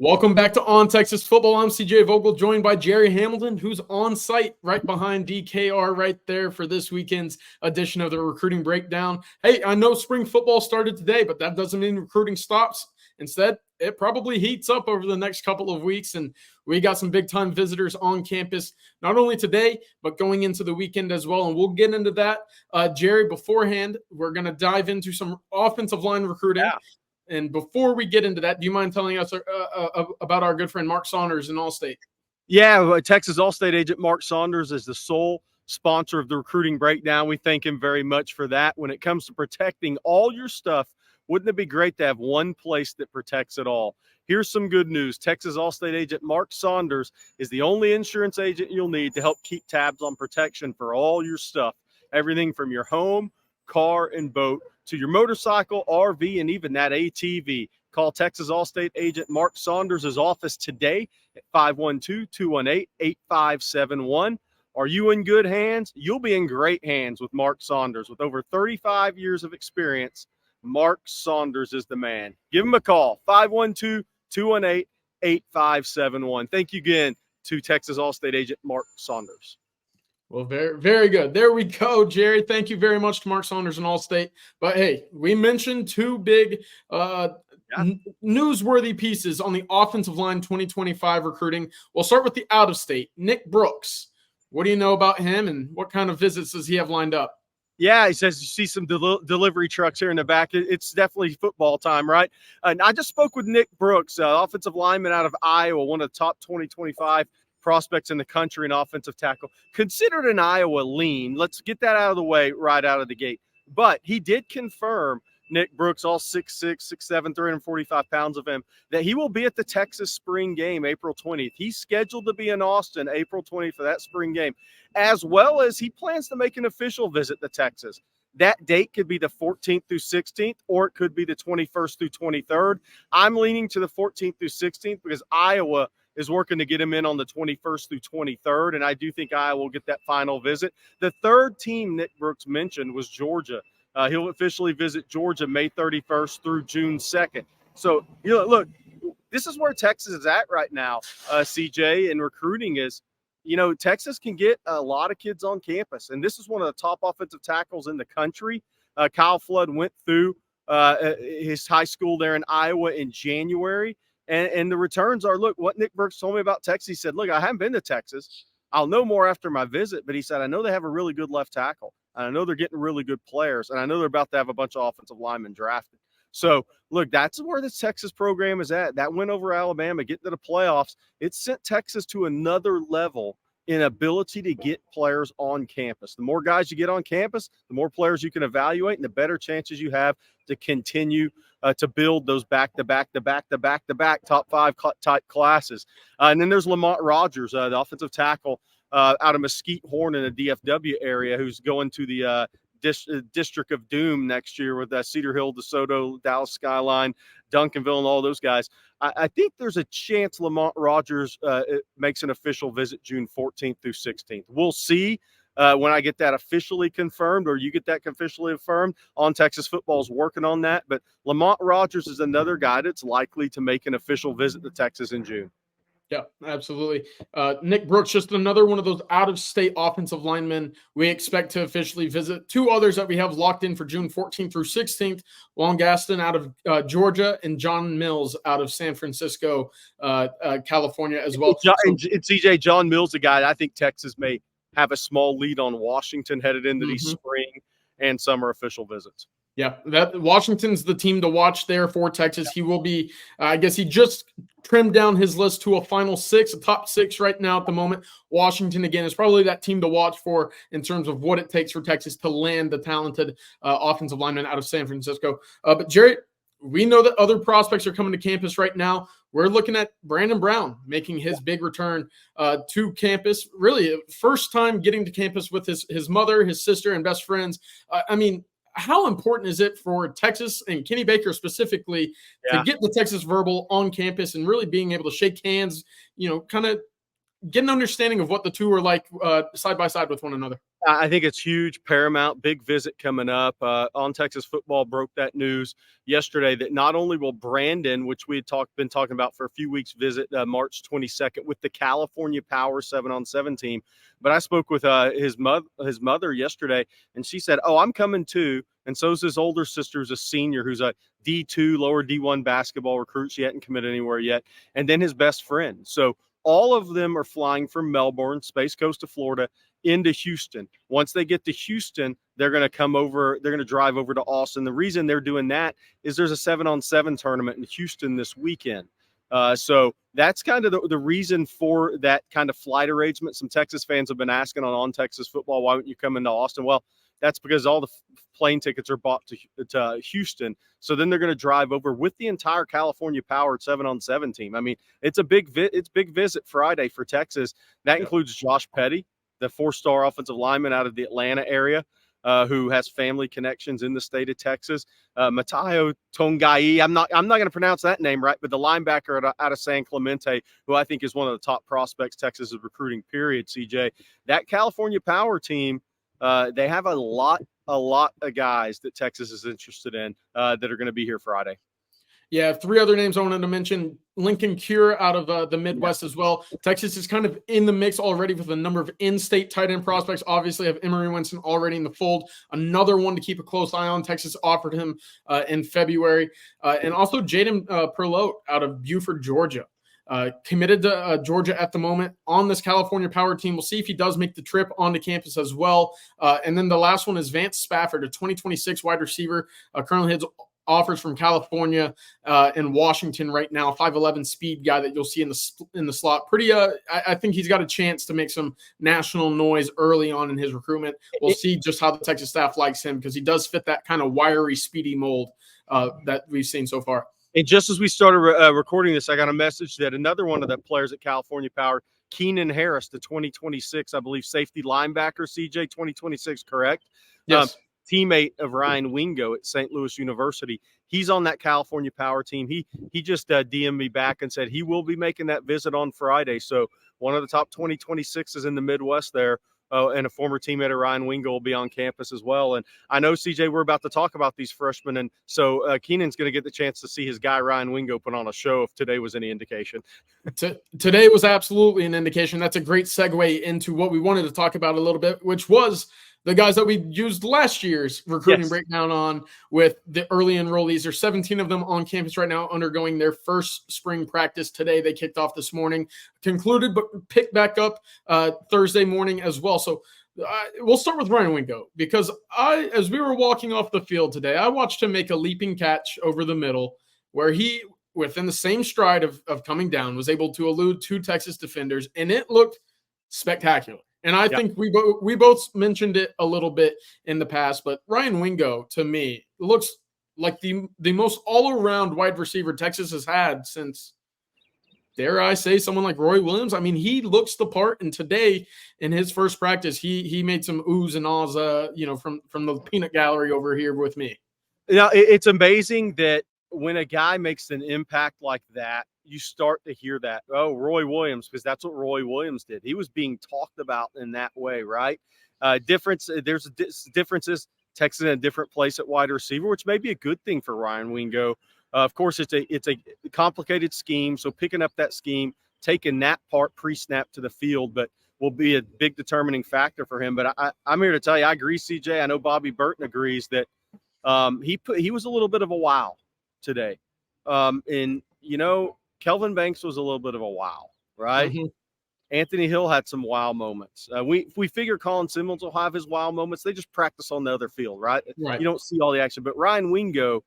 Welcome back to On Texas Football. I'm CJ Vogel, joined by Gerry Hamilton, who's on site right behind DKR right there for this weekend's edition of the Recruiting Breakdown. Hey, I know spring football started today, but that doesn't mean recruiting stops. Instead, it probably heats up over the next couple of weeks, and we got some big-time visitors on campus, not only today, but going into the weekend as well, and we'll get into that. Gerry, beforehand, we're going to dive into some offensive line recruiting. Yeah. And before we get into that, do you mind telling us about our good friend Mark Saunders in Allstate? Yeah, Texas Allstate agent Mark Saunders is the sole sponsor of the Recruiting Breakdown. We thank him very much for that. When it comes to protecting all your stuff, wouldn't it be great to have one place that protects it all? Here's some good news. Texas Allstate agent Mark Saunders is the only insurance agent you'll need to help keep tabs on protection for all your stuff. Everything from your home, car, and boat to your motorcycle, RV, and even that ATV. Call Texas Allstate agent Mark Saunders' office today at 512-218-8571. Are you in good hands? You'll be in great hands with Mark Saunders. With over 35 years of experience, Mark Saunders is the man. Give him a call, 512-218-8571. Thank you again to Texas Allstate agent Mark Saunders. Well, very, very good. There we go, Gerry. Thank you very much to Mark Saunders and Allstate. But, hey, we mentioned two big newsworthy pieces on the offensive line 2025 recruiting. We'll start with the out-of-state, Nick Brooks. What do you know about him, and what kind of visits does he have lined up? Yeah, he says you see some delivery trucks here in the back. It's definitely football time, right? And I just spoke with Nick Brooks, offensive lineman out of Iowa, one of the top 2025 prospects in the country, an offensive tackle. Considered an Iowa lean. Let's get that out of the way right out of the gate. But he did confirm, Nick Brooks, all 6'6", 6'7", 345 pounds of him, that he will be at the Texas spring game April 20th. He's scheduled to be in Austin April 20th for that spring game, as well as he plans to make an official visit to Texas. That date could be the 14th through 16th, or it could be the 21st through 23rd. I'm leaning to the 14th through 16th because Iowa is working to get him in on the 21st through 23rd, and I do think Iowa will get that final visit. The third team Nick Brooks mentioned was Georgia. He'll officially visit Georgia May 31st through June 2nd. So, look, this is where Texas is at right now, CJ, and recruiting is, Texas can get a lot of kids on campus, and this is one of the top offensive tackles in the country. Kyle Flood went through his high school there in Iowa in January, and the returns are, look, what Nick Brooks told me about Texas. He said, look, I haven't been to Texas. I'll know more after my visit, but he said, I know they have a really good left tackle, and I know they're getting really good players, and I know they're about to have a bunch of offensive linemen drafted. So, look, that's where this Texas program is at. That win over Alabama, getting to the playoffs, it sent Texas to another level in ability to get players on campus. The more guys you get on campus, the more players you can evaluate, and the better chances you have to continue to build those back-to-back top five type classes. And then there's Lamont Rogers, the offensive tackle out of Mesquite Horn in the DFW area, who's going to the District of Doom next year with Cedar Hill, DeSoto, Dallas Skyline, Duncanville, and all those guys. I think there's a chance Lamont Rogers makes an official visit June 14th through 16th. We'll see when I get that officially confirmed, or you get that officially confirmed. On Texas Football is working on that. But Lamont Rogers is another guy that's likely to make an official visit to Texas in June. Yeah, absolutely. Nick Brooks, just another one of those out-of-state offensive linemen we expect to officially visit. Two others that we have locked in for June 14th through 16th, Long Gaston out of Georgia and John Mills out of San Francisco, California as well. And CJ, John Mills, a guy I think Texas may have a small lead on Washington headed into these spring and summer official visits. Yeah, Washington's the team to watch there for Texas. He will be, I guess he just trimmed down his list to a final six, a top six right now at the moment. Washington, again, is probably that team to watch for in terms of what it takes for Texas to land the talented offensive lineman out of San Francisco. But, Gerry, we know that other prospects are coming to campus right now. We're looking at Brandon Brown making his big return to campus. Really, first time getting to campus with his mother, his sister, and best friends. How important is it for Texas and Kenny Baker specifically to get the Texas Verbal on campus and really being able to shake hands, kind of get an understanding of what the two are like side by side with one another. I think it's huge, paramount, big visit coming up. On Texas Football broke that news yesterday that not only will Brandon, which we had been talking about for a few weeks, visit March 22nd with the California Power 7-on-7 team, but I spoke with his mother yesterday, and she said, "Oh, I'm coming too." And so is his older sister, who's a senior, who's a D2, lower D1 basketball recruit. She hadn't committed anywhere yet, and then his best friend. So all of them are flying from Melbourne, Space Coast of Florida, into Houston. Once they get to Houston, they're going to come over. They're going to drive over to Austin. The reason they're doing that is there's a 7-on-7 tournament in Houston this weekend. So that's kind of the reason for that kind of flight arrangement. Some Texas fans have been asking on Texas Football, why wouldn't you come into Austin? Well, that's because all the plane tickets are bought to Houston. So then they're going to drive over with the entire California powered 7-on-7 team. I mean, it's a big visit Friday for Texas. That includes Josh Petty, the 4-star offensive lineman out of the Atlanta area, who has family connections in the state of Texas. Matayo Tongai, I'm not going to pronounce that name right, but the linebacker out of San Clemente, who I think is one of the top prospects Texas is recruiting, period, CJ. That California Power team, they have a lot of guys that Texas is interested in that are going to be here Friday. Yeah, 3 other names I wanted to mention. Lincoln Cure out of the Midwest as well. Texas is kind of in the mix already with a number of in-state tight end prospects. Obviously, have Emery Winston already in the fold. Another one to keep a close eye on. Texas offered him in February. And also Jaden Perlotte out of Buford, Georgia. Committed to Georgia at the moment on this California Power team. We'll see if he does make the trip onto campus as well. And then the last one is Vance Spafford, a 2026 wide receiver. Currently has offers from California and Washington right now. 5'11" speed guy that you'll see in the slot. Pretty. I think he's got a chance to make some national noise early on in his recruitment. We'll see just how the Texas staff likes him because he does fit that kind of wiry, speedy mold that we've seen so far. And just as we started recording this, I got a message that another one of the players at California Power, Keenan Harris, the 2026, I believe, safety linebacker, CJ, 2026, correct? Yes. Teammate of Ryan Wingo at St. Louis University. He's on that California Power team. He just DM'd me back and said he will be making that visit on Friday. So one of the top 2026s in the Midwest there. And a former teammate of Ryan Wingo will be on campus as well. And I know, CJ, we're about to talk about these freshmen. And so Keenan's going to get the chance to see his guy, Ryan Wingo, put on a show if today was any indication. Today was absolutely an indication. That's a great segue into what we wanted to talk about a little bit, which was the guys that we used last year's recruiting breakdown on with the early enrollees. There's 17 of them on campus right now undergoing their first spring practice today. They kicked off this morning, concluded, but picked back up Thursday morning as well. So we'll start with Ryan Wingo because as we were walking off the field today, I watched him make a leaping catch over the middle where he, within the same stride of coming down, was able to elude 2 Texas defenders, and it looked spectacular. And I think we both mentioned it a little bit in the past, but Ryan Wingo, to me, looks like the most all-around wide receiver Texas has had since, dare I say, someone like Roy Williams. I mean, he looks the part, and today in his first practice, he made some oohs and ahs, from the peanut gallery over here with me. Now, it's amazing that when a guy makes an impact like that, you start to hear that, oh, Roy Williams, because that's what Roy Williams did. He was being talked about in that way, right? There's differences. Texas in a different place at wide receiver, which may be a good thing for Ryan Wingo. Of course, it's a complicated scheme, so picking up that scheme, taking that part pre-snap to the field, but will be a big determining factor for him. But I'm here to tell you, I agree, CJ. I know Bobby Burton agrees that he was a little bit of a wow today. And, Kelvin Banks was a little bit of a wow, right? Mm-hmm. Anthony Hill had some wow moments. We figure Colin Simmons will have his wow moments. They just practice on the other field, right? You don't see all the action. But Ryan Wingo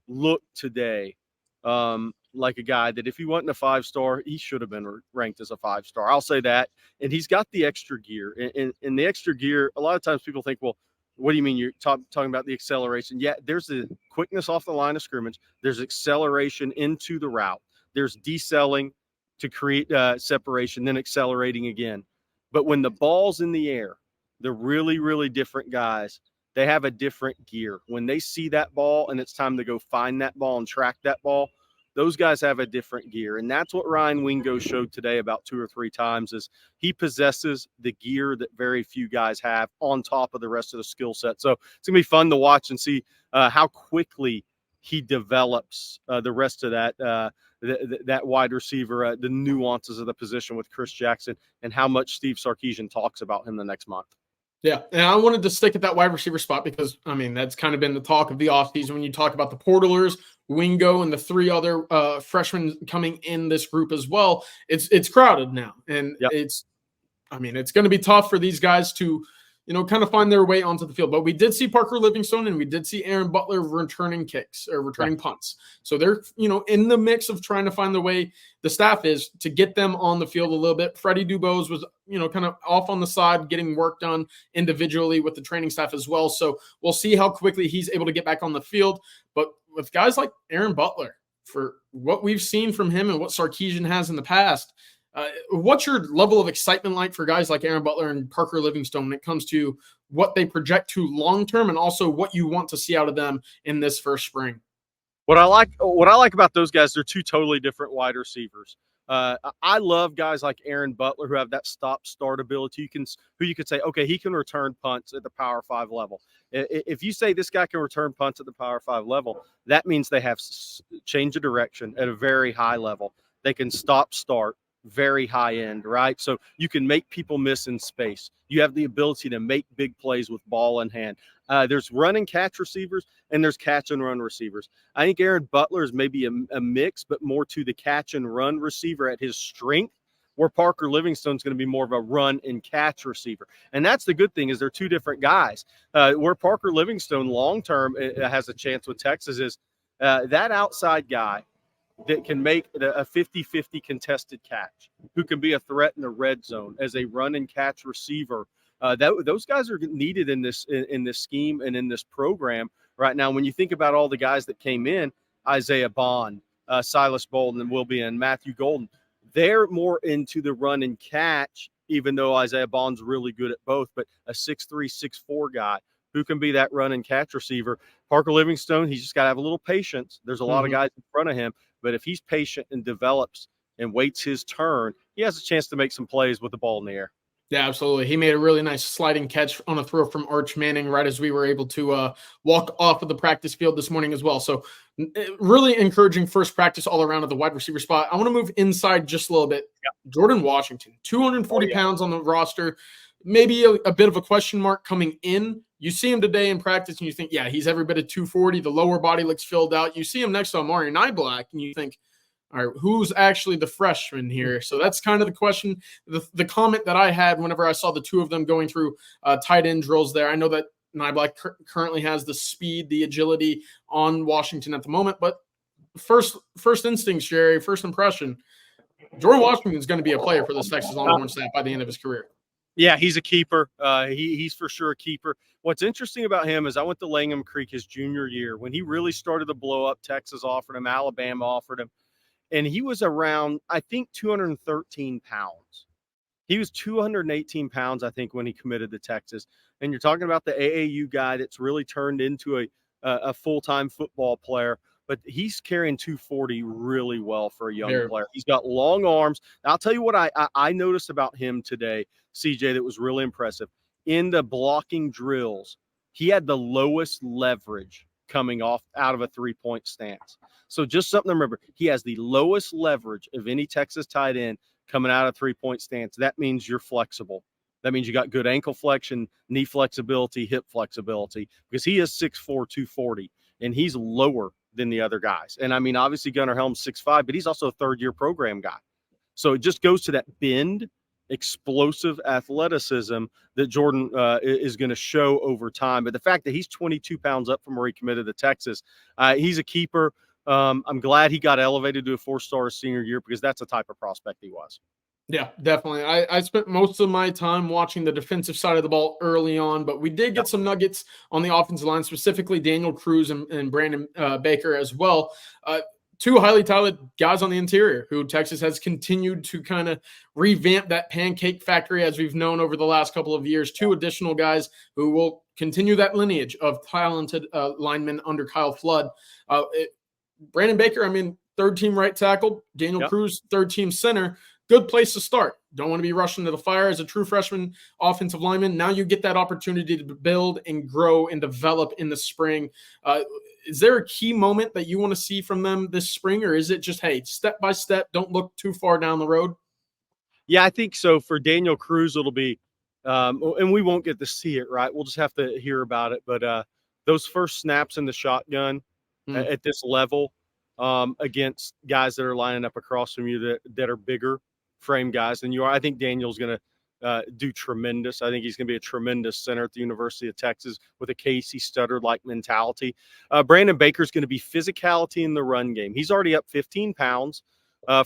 looked today like a guy that if he wasn't a 5-star, he should have been ranked as a 5-star. I'll say that. And he's got the extra gear. And the extra gear, a lot of times people think, well, what do you mean you're talking about the acceleration? Yeah, there's the quickness off the line of scrimmage. There's acceleration into the route. There's decelling to create separation, then accelerating again. But when the ball's in the air, the really, really different guys, they have a different gear. When they see that ball and it's time to go find that ball and track that ball, those guys have a different gear. And that's what Ryan Wingo showed today about 2 or 3 times is he possesses the gear that very few guys have on top of the rest of the skill set. So it's going to be fun to watch and see how quickly he develops the rest of that wide receiver, the nuances of the position with Chris Jackson, and how much Steve Sarkisian talks about him the next month. Yeah, and I wanted to stick at that wide receiver spot because, I mean, that's kind of been the talk of the offseason when you talk about the portalers, Wingo, and the 3 other freshmen coming in this group as well. It's crowded now, and Yep. it's going to be tough for these guys to, kind of find their way onto the field. But we did see Parker Livingstone and we did see Aaron Butler returning punts. So they're, in the mix of trying to find the way the staff is to get them on the field a little bit. Freddie Dubose was, kind of off on the side, getting work done individually with the training staff as well. So we'll see how quickly he's able to get back on the field. But with guys like Aaron Butler, for what we've seen from him and what Sarkisian has in the past, what's your level of excitement like for guys like Aaron Butler and Parker Livingstone when it comes to what they project to long-term and also what you want to see out of them in this first spring? What I like about those guys, they're 2 totally different wide receivers. I love guys like Aaron Butler who have that stop-start ability. Who you could say, okay, he can return punts at the Power 5 level. If you say this guy can return punts at the Power 5 level, that means they have change of direction at a very high level. They can stop-start. Very high end, right? So you can make people miss in space. You have the ability to make big plays with ball in hand. There's run and catch receivers and there's catch and run receivers. I think Aaron Butler is maybe a mix, but more to the catch and run receiver at his strength, where Parker Livingstone's going to be more of a run and catch receiver. And that's the good thing is they're 2 different guys. Where Parker Livingstone long-term has a chance with Texas is that outside guy that can make a 50-50 contested catch, who can be a threat in the red zone as a run and catch receiver. Those guys are needed in this scheme and in this program right now. When you think about all the guys that came in, Isaiah Bond, Silas Bolden, and Wilby and Matthew Golden, they're more into the run and catch, even though Isaiah Bond's really good at both, but a 6'3", 6'4" guy who can be that run and catch receiver. Parker Livingstone, he's just got to have a little patience. There's a lot of guys in front of him, but if he's patient and develops and waits his turn, he has a chance to make some plays with the ball in the air. Yeah, absolutely. He made a really nice sliding catch on a throw from Arch Manning right as we were able to walk off of the practice field this morning as well. So really encouraging first practice all around at the wide receiver spot. I want to move inside just a little bit. Yeah. Jordan Washington, 240 pounds on the roster, maybe a bit of a question mark coming in. You see him today in practice and you think, yeah, he's every bit of 240. The lower body looks filled out. You see him next to Amari Niblack and you think, all right, who's actually the freshman here? So that's kind of the question, the comment that I had whenever I saw the 2 of them going through tight end drills there. I know that Niblack currently has the speed, the agility on Washington at the moment, but first instincts, Gerry, first impression, Jordan Washington is going to be a player for this Texas Longhorns staff by the end of his career. Yeah, he's a keeper. He's for sure a keeper. What's interesting about him is I went to Langham Creek his junior year when he really started to blow up. Texas offered him, Alabama offered him, and he was around, I think, 213 pounds. He was 218 pounds, I think, when he committed to Texas. And you're talking about the AAU guy that's really turned into a full-time football player. But he's carrying 240 really well for a young player. He's got long arms. Now, I'll tell you what I noticed about him today, CJ, that was really impressive. In the blocking drills, he had the lowest leverage coming off out of a three-point stance. So just something to remember. He has the lowest leverage of any Texas tight end coming out of three-point stance. That means you're flexible. That means you got good ankle flexion, knee flexibility, hip flexibility, because he is 6'4", 240, and he's lower than the other guys. And I mean, obviously Gunnar Helm's 6'5", but he's also a third-year program guy. So it just goes to that bend, explosive athleticism that Jordan is going to show over time. But the fact that he's 22 pounds up from where he committed to Texas, he's a keeper. I'm glad he got elevated to a 4-star senior year because that's the type of prospect he was. Yeah, definitely. I spent most of my time watching the defensive side of the ball early on, but we did get some nuggets on the offensive line, specifically Daniel Cruz and Brandon Baker as well. Two highly talented guys on the interior who Texas has continued to kind of revamp that pancake factory as we've known over the last couple of years. Two additional guys who will continue that lineage of talented linemen under Kyle Flood. Brandon Baker, I mean, third-team right tackle. Daniel Cruz, third-team center. Good place to start. Don't want to be rushing to the fire as a true freshman offensive lineman. Now you get that opportunity to build and grow and develop in the spring. Is there a key moment that you want to see from them this spring, or is it just, hey, step by step, don't look too far down the road? Yeah, I think so. For Daniel Cruz, it'll be, and we won't get to see it, right? We'll just have to hear about it. But those first snaps in the shotgun at this level against guys that are lining up across from you that are bigger frame guys than you are, I think Daniel's going to do tremendous. I think he's going to be a tremendous center at the University of Texas with a Casey Studdard-like mentality. Brandon Baker's going to be physicality in the run game. He's already up 15 pounds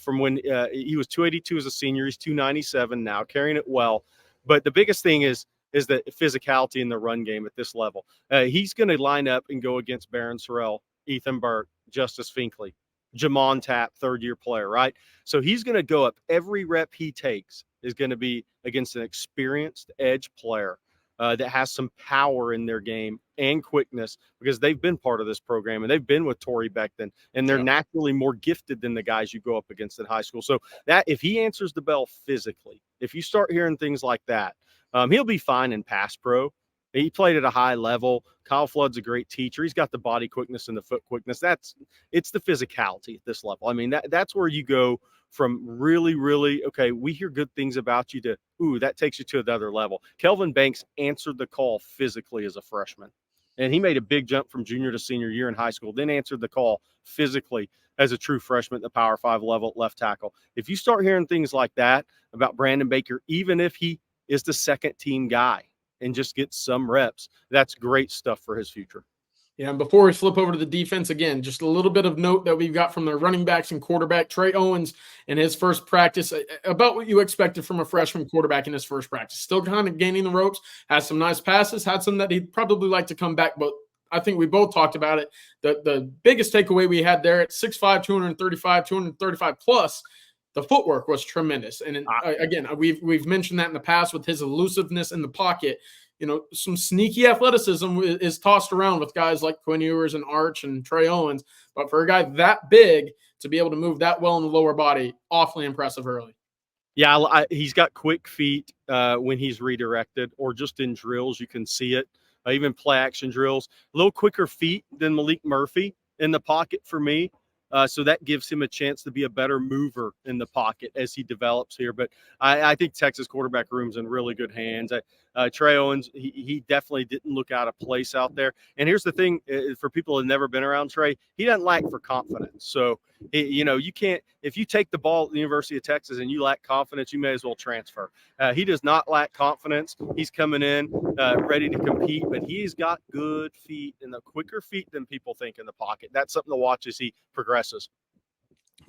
from when he was 282 as a senior. He's 297 now, carrying it well. But the biggest thing is the physicality in the run game at this level. He's going to line up and go against Barron Sorrell, Ethan Burke, Justice Finkley, Jamon Tapp, third-year player, right? So he's going to go up. Every rep he takes is going to be against an experienced edge player that has some power in their game and quickness, because they've been part of this program and they've been with Torrey Beckton, and they're naturally more gifted than the guys you go up against in high school. So that if he answers the bell physically, if you start hearing things like that, he'll be fine in pass pro. He played at a high level. Kyle Flood's a great teacher. He's got the body quickness and the foot quickness. It's the physicality at this level. I mean, that's where you go from really, really, okay, we hear good things about you to, ooh, that takes you to another level. Kelvin Banks answered the call physically as a freshman, and he made a big jump from junior to senior year in high school, then answered the call physically as a true freshman at the Power 5 level at left tackle. If you start hearing things like that about Brandon Baker, even if he is the second team guy and just gets some reps, that's great stuff for his future. Yeah, and before we flip over to the defense, again, just a little bit of note that we've got from the running backs and quarterback. Trey Owens in his first practice, about what you expected from a freshman quarterback in his first practice. Still kind of gaining the ropes, has some nice passes, had some that he'd probably like to come back, but I think we both talked about it. The biggest takeaway we had there at 6'5", 235 plus, the footwork was tremendous. And again, we've mentioned that in the past with his elusiveness in the pocket. You know, some sneaky athleticism is tossed around with guys like Quinn Ewers and Arch and Trey Owens. But for a guy that big to be able to move that well in the lower body, awfully impressive early. Yeah, he's got quick feet when he's redirected, or just in drills, you can see it. Even play action drills, a little quicker feet than Malik Murphy in the pocket for me. So that gives him a chance to be a better mover in the pocket as he develops here. But I think Texas quarterback room's in really good hands. Trey Owens, he definitely didn't look out of place out there. And here's the thing, for people who have never been around Trey, he doesn't lack for confidence. So, you can't – if you take the ball at the University of Texas and you lack confidence, you may as well transfer. He does not lack confidence. He's coming in ready to compete, but he's got good feet and the quicker feet than people think in the pocket. That's something to watch as he progresses.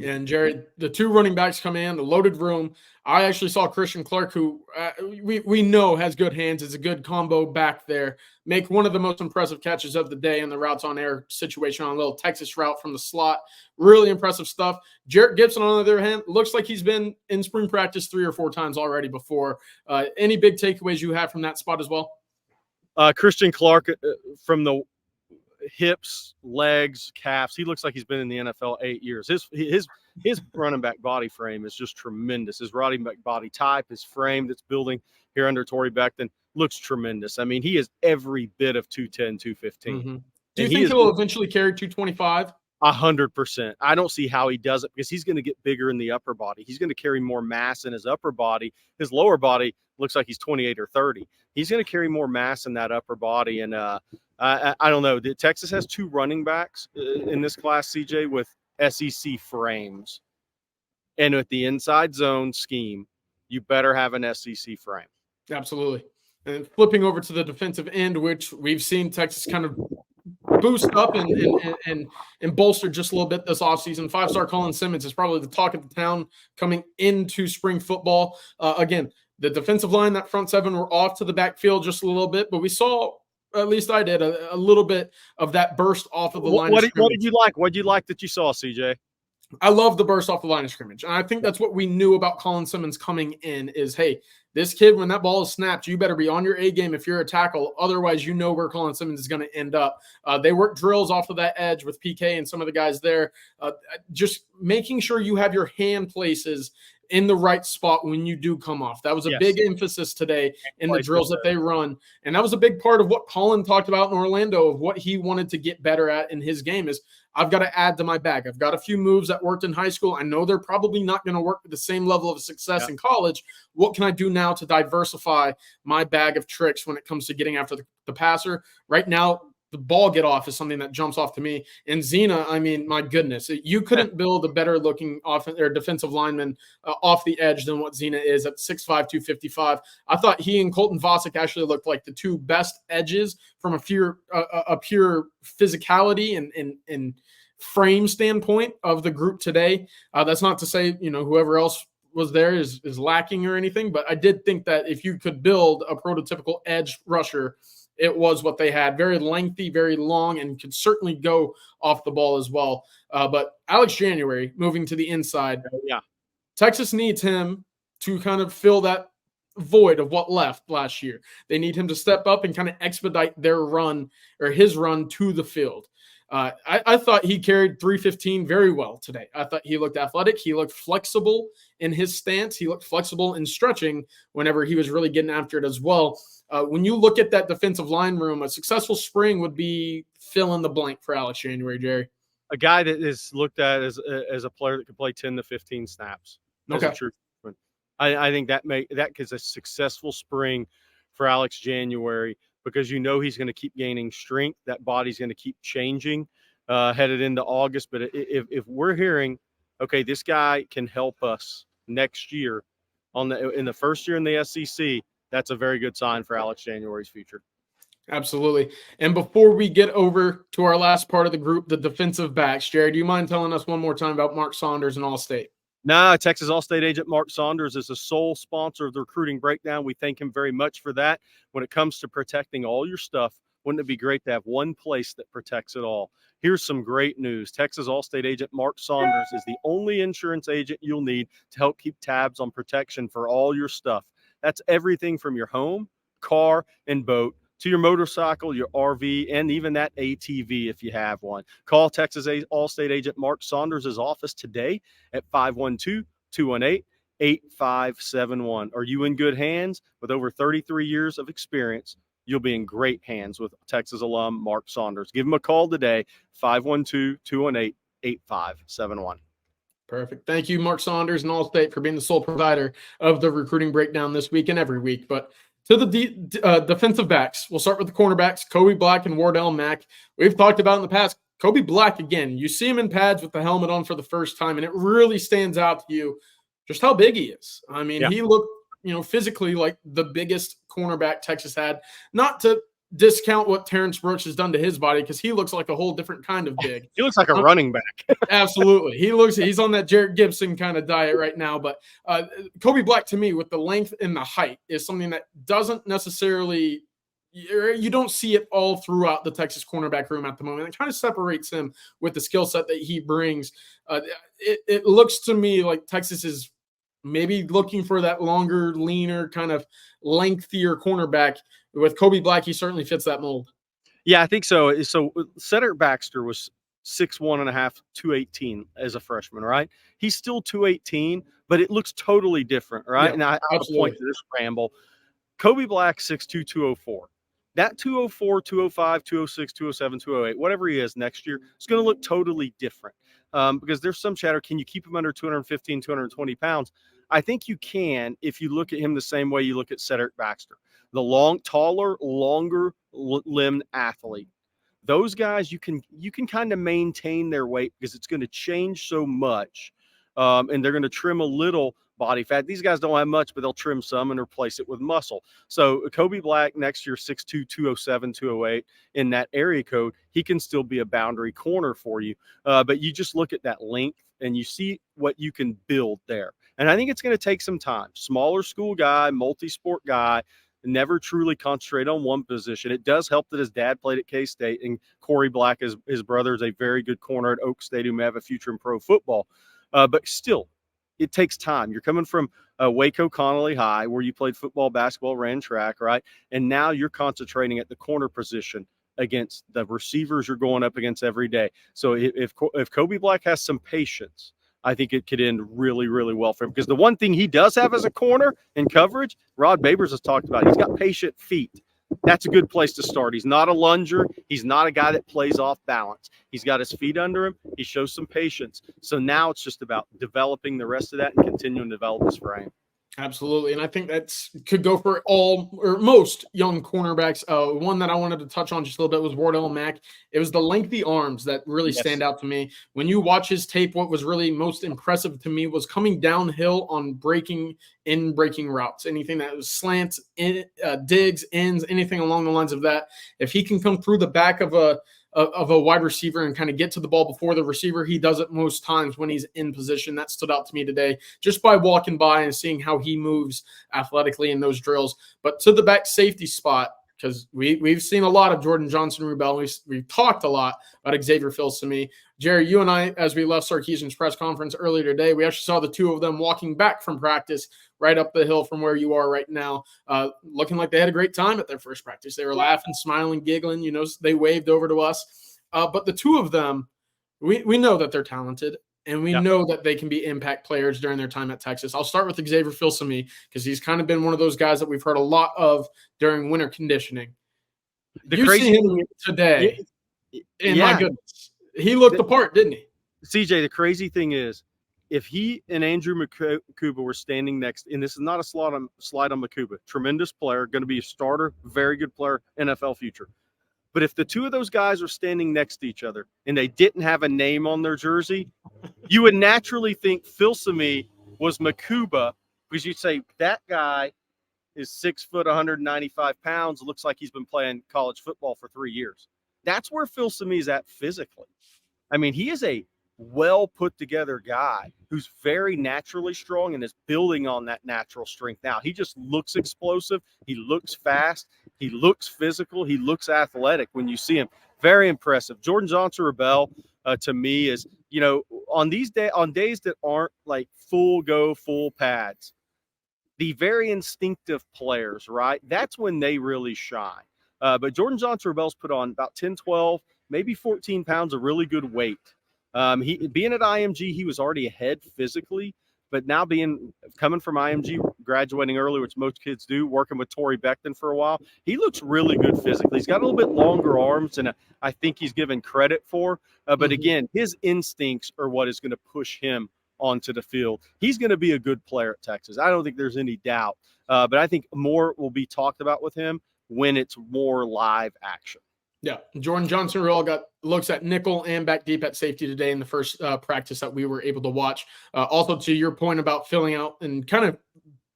And Gerry, the two running backs come in, the loaded room. I actually saw Christian Clark, who we know has good hands, is a good combo back there, make one of the most impressive catches of the day in the routes on air situation on a little Texas route from the slot. Really impressive stuff. Jerck Gibson, on the other hand, looks like he's been in spring practice 3 or 4 times already before. Any big takeaways you have from that spot as well? Christian Clark, from the hips, legs, calves, he looks like he's been in the NFL 8 years. His running back body frame is just tremendous. His running back body type, his frame that's building here under Torrey Beckton looks tremendous. I mean, he is every bit of 210, 215. Mm-hmm. Do you think he'll eventually carry 225? 100%. I don't see how he does it, because he's going to get bigger in the upper body. He's going to carry more mass in his upper body. His lower body looks like he's 28 or 30. He's going to carry more mass in that upper body. And I don't know. Texas has 2 running backs in this class, CJ, with SEC frames. And with the inside zone scheme, you better have an SEC frame. Absolutely. And flipping over to the defensive end, which we've seen Texas kind of boost up and bolster just a little bit this offseason. 5-star Colin Simmons is probably the talk of the town coming into spring football. Again, the defensive line, that front 7 were off to the backfield just a little bit, but we saw, at least I did, a little bit of that burst off of the line. What did you like? What did you like that you saw, CJ? I love the burst off the line of scrimmage. And I think that's what we knew about Colin Simmons coming in is, hey, this kid, when that ball is snapped, you better be on your A game if you're a tackle. Otherwise, you know where Colin Simmons is going to end up. They work drills off of that edge with PK and some of the guys there. Just making sure you have your hand places in the right spot when you do come off. That was a big emphasis today in the drills that they run. And that was a big part of what Colin talked about in Orlando of what he wanted to get better at in his game is I've got to add to my bag. I've got a few moves that worked in high school. I know they're probably not going to work with the same level of success in college. What can I do now to diversify my bag of tricks when it comes to getting after the passer? Right now, the ball get off is something that jumps off to me. And Zena, I mean, my goodness, you couldn't build a better looking defensive lineman off the edge than what Zena is at 6'5", 255. I thought he and Colton Vasek actually looked like the two best edges from a pure physicality and frame standpoint of the group today. That's not to say, whoever else was there is lacking or anything, but I did think that if you could build a prototypical edge rusher, it was what they had. Very lengthy, very long, and could certainly go off the ball as well. But Alex January moving to the inside. Texas needs him to kind of fill that void of what left last year. They need him to step up and kind of expedite their run or his run to the field. I thought he carried 315 very well today. I thought he looked athletic. He looked flexible in his stance. He looked flexible in stretching whenever he was really getting after it as well. When you look at that defensive line room, a successful spring would be fill in the blank for Alex January, Jerry. A guy that is looked at as a player that could play 10 to 15 snaps. Okay. I think that is a successful spring for Alex January because he's going to keep gaining strength. That body's going to keep changing headed into August. But if we're hearing, okay, this guy can help us next year in the first year in the SEC, that's a very good sign for Alex January's future. Absolutely. And before we get over to our last part of the group, the defensive backs, Jerry, do you mind telling us one more time about Mark Saunders and All-State? Texas All-State agent Mark Saunders is the sole sponsor of the Recruiting Breakdown. We thank him very much for that. When it comes to protecting all your stuff, wouldn't it be great to have one place that protects it all? Here's some great news. Texas All-State agent Mark Saunders is the only insurance agent you'll need to help keep tabs on protection for all your stuff. That's everything from your home, car, and boat to your motorcycle, your RV, and even that ATV if you have one. Call Texas All-State agent Mark Saunders' office today at 512-218-8571. Are you in good hands? With over 33 years of experience, you'll be in great hands with Texas alum Mark Saunders. Give him a call today, 512-218-8571. Perfect. Thank you, Mark Saunders and All-State, for being the sole provider of the Recruiting Breakdown this week and every week. But to the defensive backs, we'll start with the cornerbacks, Kobe Black and Wardell Mack. We've talked about in the past, Kobe Black, again, you see him in pads with the helmet on for the first time, and it really stands out to you just how big he is. I mean, He looked, physically like the biggest cornerback Texas had. Not to discount what Terrence Brooks has done to his body because he looks like a whole different kind of big. He looks like a running back. Absolutely. He's on that Jerck Gibson kind of diet right now. But Kobe Black, to me, with the length and the height, is something that doesn't necessarily – you don't see it all throughout the Texas cornerback room at the moment. It kind of separates him with the skill set that he brings. It looks to me like Texas is maybe looking for that longer, leaner, kind of lengthier cornerback. With Kobe Black, he certainly fits that mold. Yeah, I think so. So Cedric Baxter was 6'1.5", 218 as a freshman, right? He's still 218, but it looks totally different, right? Yeah, and I'll point to this ramble. Kobe Black, 6'2", 204. That 204, 205, 206, 207, 208, whatever he is next year, it's going to look totally different because there's some chatter. Can you keep him under 215, 220 pounds? I think you can if you look at him the same way you look at Cedric Baxter. The taller, longer limbed athlete. Those guys, you can kind of maintain their weight because it's going to change so much, and they're going to trim a little body fat. These guys don't have much, but they'll trim some and replace it with muscle. So Kobe Black next year, 6'2", 207, 208 in that area code, he can still be a boundary corner for you. But you just look at that length and you see what you can build there. And I think it's going to take some time. Smaller school guy, multi-sport guy, never truly concentrate on one position. It does help that his dad played at K-State, and Corey Black, his brother, is a very good corner at Oak State who may have a future in pro football. But still, it takes time. You're coming from Waco Connolly High, where you played football, basketball, ran track, right? And now you're concentrating at the corner position against the receivers you're going up against every day. So if Kobe Black has some patience, I think it could end really, really well for him. Because the one thing he does have as a corner in coverage, Rod Babers has talked about, he's got patient feet. That's a good place to start. He's not a lunger. He's not a guy that plays off balance. He's got his feet under him. He shows some patience. So now it's just about developing the rest of that and continuing to develop his frame. Absolutely. And I think that's could go for all or most young cornerbacks. One that I wanted to touch on just a little bit was Wardell Mack. It was the lengthy arms that really stand out to me. When you watch his tape, what was really most impressive to me was coming downhill on breaking routes. Anything that was slants, digs, ends, anything along the lines of that. If he can come through the back of a wide receiver and kind of get to the ball before the receiver, he does it most times when he's in position. That stood out to me today just by walking by and seeing how he moves athletically in those drills. But to the back safety spot, because we've seen a lot of Jordan Johnson-Rubel. We've talked a lot about Xavier Filsaime. Jerry, you and I, as we left Sarkisian's press conference earlier today, we actually saw the two of them walking back from practice right up the hill from where you are right now, looking like they had a great time at their first practice. They were laughing, smiling, giggling. They waved over to us. But the two of them, we know that they're talented, and we know that they can be impact players during their time at Texas. I'll start with Xavier Filsaime because he's kind of been one of those guys that we've heard a lot of during winter conditioning. You see him today, and my goodness, he looked the part, didn't he? CJ, the crazy thing is, if he and Andrew Makuba were standing next, and this is not a slide on Makuba, tremendous player, going to be a starter, very good player, NFL future. But if the two of those guys are standing next to each other and they didn't have a name on their jersey, you would naturally think Filsaime was Makuba, because you'd say that guy is 6 foot, 195 pounds, looks like he's been playing college football for 3 years. That's where Filsaime is at physically. I mean, he is a well put together guy who's very naturally strong and is building on that natural strength now. He just looks explosive. He looks fast. He looks physical. He looks athletic when you see him. Very impressive. Jordan Johnson-Rubel, to me, is, on days that aren't like full pads, the very instinctive players, right? That's when they really shine. But Jordan Johnson-Rubel's put on about 10, 12, maybe 14 pounds of really good weight. He being at IMG, he was already ahead physically, but now coming from IMG, graduating early, which most kids do, working with Torrey Becton for a while, he looks really good physically. He's got a little bit longer arms than I think he's given credit for. But again, his instincts are what is going to push him onto the field. He's going to be a good player at Texas. I don't think there's any doubt. But I think more will be talked about with him when it's more live action. Yeah, Jordan Johnson-Rubel looks at nickel and back deep at safety today in the first practice that we were able to watch. Also, to your point about filling out and kind of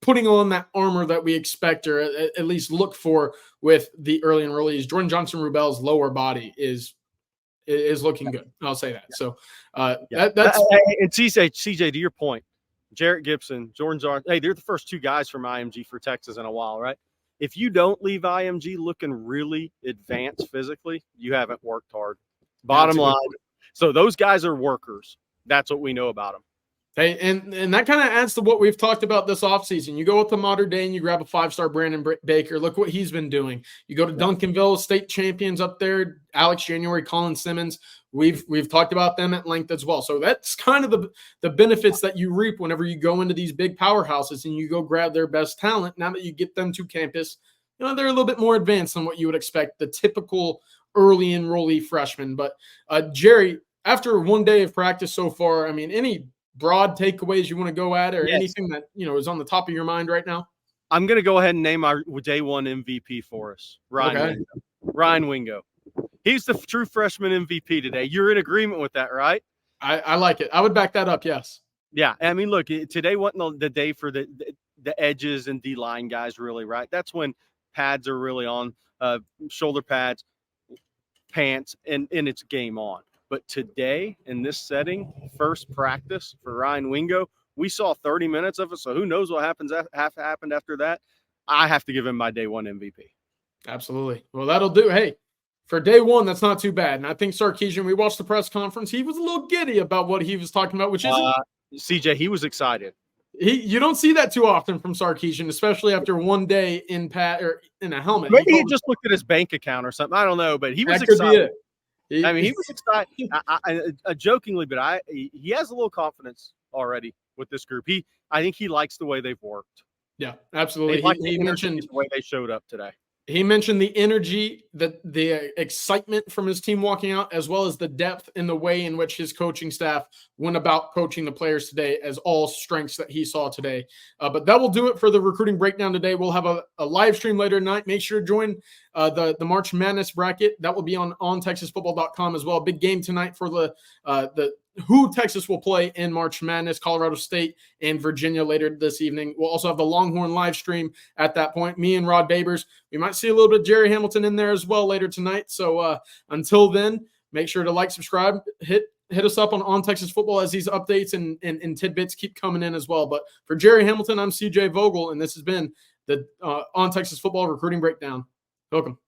putting on that armor that we expect or at least look for with the early enrollees, Jordan Johnson-Rubel's lower body is looking good. I'll say that. So that's and CJ, to your point, Jerck Gibson, Jordan Johnson, hey, they're the first two guys from IMG for Texas in a while, right? If you don't leave IMG looking really advanced physically, you haven't worked hard. Bottom line. So those guys are workers. That's what we know about them. Hey, and that kind of adds to what we've talked about this offseason. You go with the modern day and you grab a 5-star Brandon Baker. Look what he's been doing. You go to Duncanville, state champions up there, Alex January, Colin Simmons. We've talked about them at length as well. So that's kind of the benefits that you reap whenever you go into these big powerhouses and you go grab their best talent. Now that you get them to campus, they're a little bit more advanced than what you would expect, the typical early enrollee freshman. But Jerry, after one day of practice so far, I mean, any broad takeaways you want to go at or anything that, is on the top of your mind right now? I'm going to go ahead and name our day one MVP for us, Ryan Wingo. He's the true freshman MVP today. You're in agreement with that, right? I like it. I would back that up, yes. Yeah, I mean, look, today wasn't the day for the edges and D-line guys, really, right? That's when pads are really on, shoulder pads, pants, and it's game on. But today, in this setting, first practice for Ryan Wingo, we saw 30 minutes of it, so who knows what happened after that. I have to give him my day one MVP. Absolutely. Well, that'll do. Hey, for day one, that's not too bad. And I think Sarkisian, we watched the press conference. He was a little giddy about what he was talking about, which isn't. CJ, he was excited. You don't see that too often from Sarkisian, especially after one day in a helmet. Maybe he just looked at his bank account or something. I don't know, but he was excited. He was excited. Jokingly, but he has a little confidence already with this group. I think he likes the way they've worked. Yeah, absolutely. He mentioned the way they showed up today. He mentioned the energy, the excitement from his team walking out, as well as the depth in the way in which his coaching staff went about coaching the players today, as all strengths that he saw today. But that will do it for the recruiting breakdown today. We'll have a live stream later tonight. Make sure to join the March Madness bracket. That will be on ontexasfootball.com as well. Big game tonight for the who Texas will play in March Madness, Colorado State and Virginia later this evening. We'll also have the Longhorn live stream at that point. Me and Rod Babers. We might see a little bit of Gerry Hamilton in there as well later tonight. So until then, make sure to like, subscribe, hit us up on Texas Football as these updates and tidbits keep coming in as well. But for Gerry Hamilton, I'm CJ Vogel, and this has been the On Texas Football Recruiting Breakdown. Welcome.